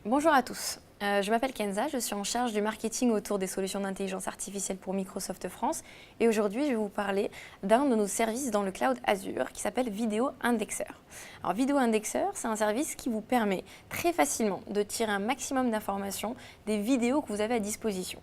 Bonjour à tous, je m'appelle Kenza, je suis en charge du marketing autour des solutions d'intelligence artificielle pour Microsoft France et aujourd'hui je vais vous parler d'un de nos services dans le cloud Azure qui s'appelle Vidéo Indexeur. Alors Vidéo Indexeur, c'est un service qui vous permet très facilement de tirer un maximum d'informations des vidéos que vous avez à disposition.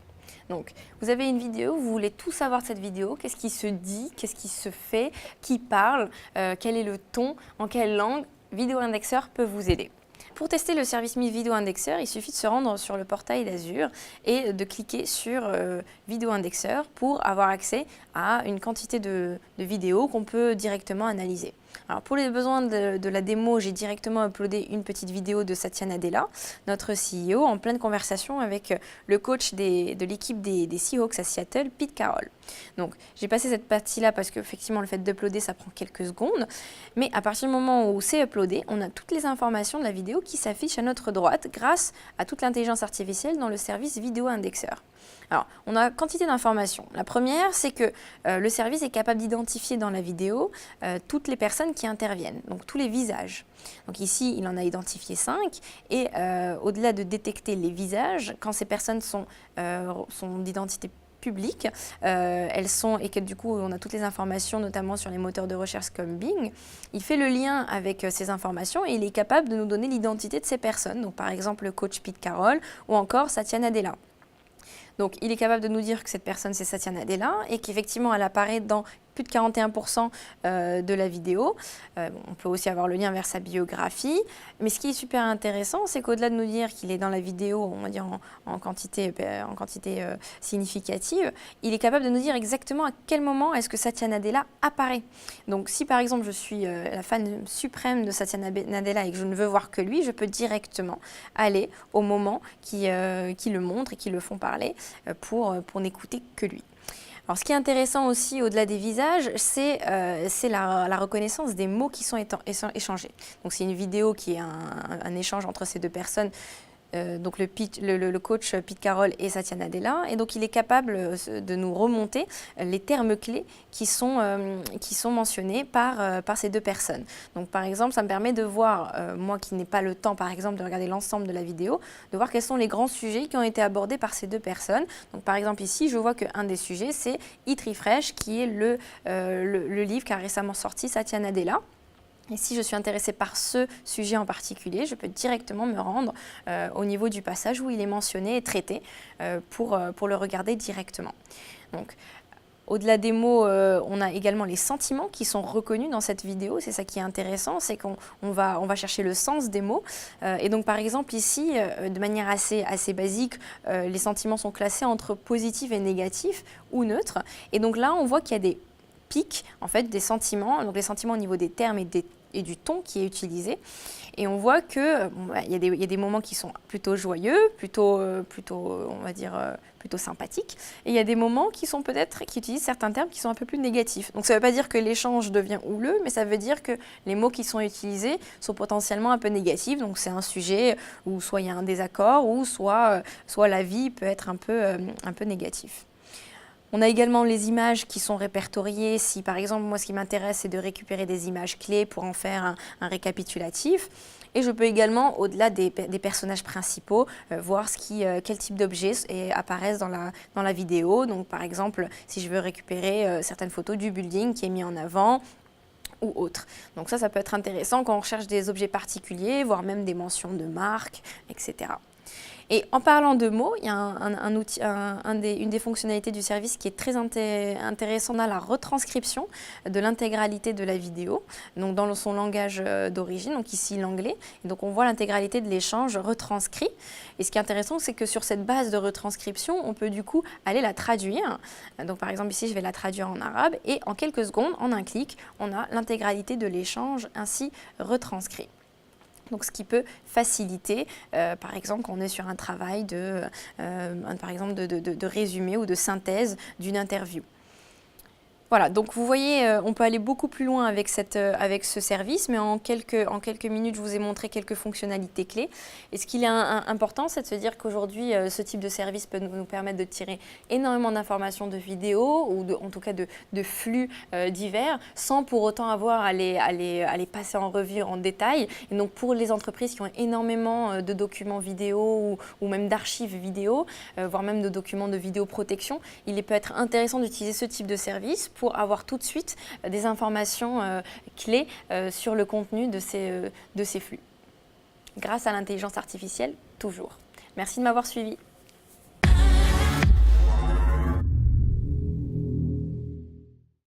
Donc, vous avez une vidéo, vous voulez tout savoir de cette vidéo, qu'est-ce qui se dit, qu'est-ce qui se fait, qui parle, quel est le ton, en quelle langue, Vidéo Indexeur peut vous aider. Pour tester le service Vidéo Indexeur, il suffit de se rendre sur le portail d'Azure et de cliquer sur Vidéo Indexeur pour avoir accès à une quantité de vidéos qu'on peut directement analyser. Alors pour les besoins de la démo, j'ai directement uploadé une petite vidéo de Satya Nadella, notre CEO, en pleine conversation avec le coach de l'équipe des Seahawks à Seattle, Pete Carroll. Donc j'ai passé cette partie-là parce qu'effectivement le fait d'uploader ça prend quelques secondes, mais à partir du moment où c'est uploadé, on a toutes les informations de la vidéo qui s'affichent à notre droite grâce à toute l'intelligence artificielle dans le service Vidéo Indexeur. Alors, on a quantité d'informations. La première, c'est que le service est capable d'identifier dans la vidéo toutes les personnes qui interviennent, donc tous les visages. Donc ici, il en a identifié 5 et au-delà de détecter les visages, quand ces personnes sont d'identité publique, elles sont, et que du coup on a toutes les informations notamment sur les moteurs de recherche comme Bing, il fait le lien avec ces informations et il est capable de nous donner l'identité de ces personnes, donc par exemple le coach Pete Carroll ou encore Satya Nadella. Donc il est capable de nous dire que cette personne c'est Satya Nadella et qu'effectivement elle apparaît dans plus de 41% de la vidéo. On peut aussi avoir le lien vers sa biographie. Mais ce qui est super intéressant, c'est qu'au-delà de nous dire qu'il est dans la vidéo, on va dire en quantité significative, il est capable de nous dire exactement à quel moment est-ce que Satya Nadella apparaît. Donc si par exemple je suis la fan suprême de Satya Nadella et que je ne veux voir que lui, je peux directement aller au moment qui le montrent et qui le font parler pour n'écouter que lui. Alors, ce qui est intéressant aussi, au-delà des visages, c'est la reconnaissance des mots qui sont échangés. Donc, c'est une vidéo qui est un échange entre ces deux personnes. Donc le coach Pete Carroll et Satya Nadella, et donc il est capable de nous remonter les termes clés qui sont mentionnés par ces deux personnes. Donc par exemple, ça me permet de voir, moi qui n'ai pas le temps par exemple de regarder l'ensemble de la vidéo, de voir quels sont les grands sujets qui ont été abordés par ces deux personnes. Donc par exemple ici, je vois qu'un des sujets c'est Eat Refresh, qui est le livre qu'a récemment sorti Satya Nadella. Et si je suis intéressée par ce sujet en particulier, je peux directement me rendre au niveau du passage où il est mentionné et traité pour le regarder directement. Donc, au-delà des mots, on a également les sentiments qui sont reconnus dans cette vidéo. C'est ça qui est intéressant, c'est qu'on va chercher le sens des mots. Et donc par exemple ici, de manière assez basique, les sentiments sont classés entre positifs et négatifs ou neutres. Et donc là, on voit qu'il y a des pics, en fait, des sentiments, donc les sentiments au niveau des termes et du ton qui est utilisé. Et on voit qu'il y a des moments qui sont plutôt joyeux, plutôt on va dire, plutôt sympathiques. Et il y a des moments qui utilisent certains termes qui sont un peu plus négatifs. Donc ça ne veut pas dire que l'échange devient houleux, mais ça veut dire que les mots qui sont utilisés sont potentiellement un peu négatifs. Donc c'est un sujet où soit il y a un désaccord, ou soit l'avis peut être un peu négatif. On a également les images qui sont répertoriées. Si par exemple, moi ce qui m'intéresse, c'est de récupérer des images clés pour en faire un récapitulatif. Et je peux également, au-delà des personnages principaux, voir quel type d'objets apparaissent dans la vidéo. Donc par exemple, si je veux récupérer certaines photos du building qui est mis en avant, ou autre. Donc ça peut être intéressant quand on recherche des objets particuliers, voire même des mentions de marque, etc. Et en parlant de mots, il y a une des fonctionnalités du service qui est très intéressante, la retranscription de l'intégralité de la vidéo, donc dans son langage d'origine, donc ici l'anglais. Donc on voit l'intégralité de l'échange retranscrit. Et ce qui est intéressant, c'est que sur cette base de retranscription, on peut du coup aller la traduire. Donc par exemple ici, je vais la traduire en arabe et en quelques secondes, en un clic, on a l'intégralité de l'échange ainsi retranscrit. Donc, ce qui peut faciliter, par exemple, quand on est sur un travail de résumé ou de synthèse d'une interview. Voilà, donc vous voyez, on peut aller beaucoup plus loin avec, avec ce service, mais en quelques minutes, je vous ai montré quelques fonctionnalités clés. Et ce qu'il est important, c'est de se dire qu'aujourd'hui, ce type de service peut nous permettre de tirer énormément d'informations de vidéos, ou en tout cas de flux divers, sans pour autant avoir à les passer en revue en détail. Et donc pour les entreprises qui ont énormément de documents vidéo ou même d'archives vidéo, voire même de documents de vidéoprotection, il peut être intéressant d'utiliser ce type de service pour avoir tout de suite des informations clés sur le contenu de ces flux. Grâce à l'intelligence artificielle, toujours. Merci de m'avoir suivi.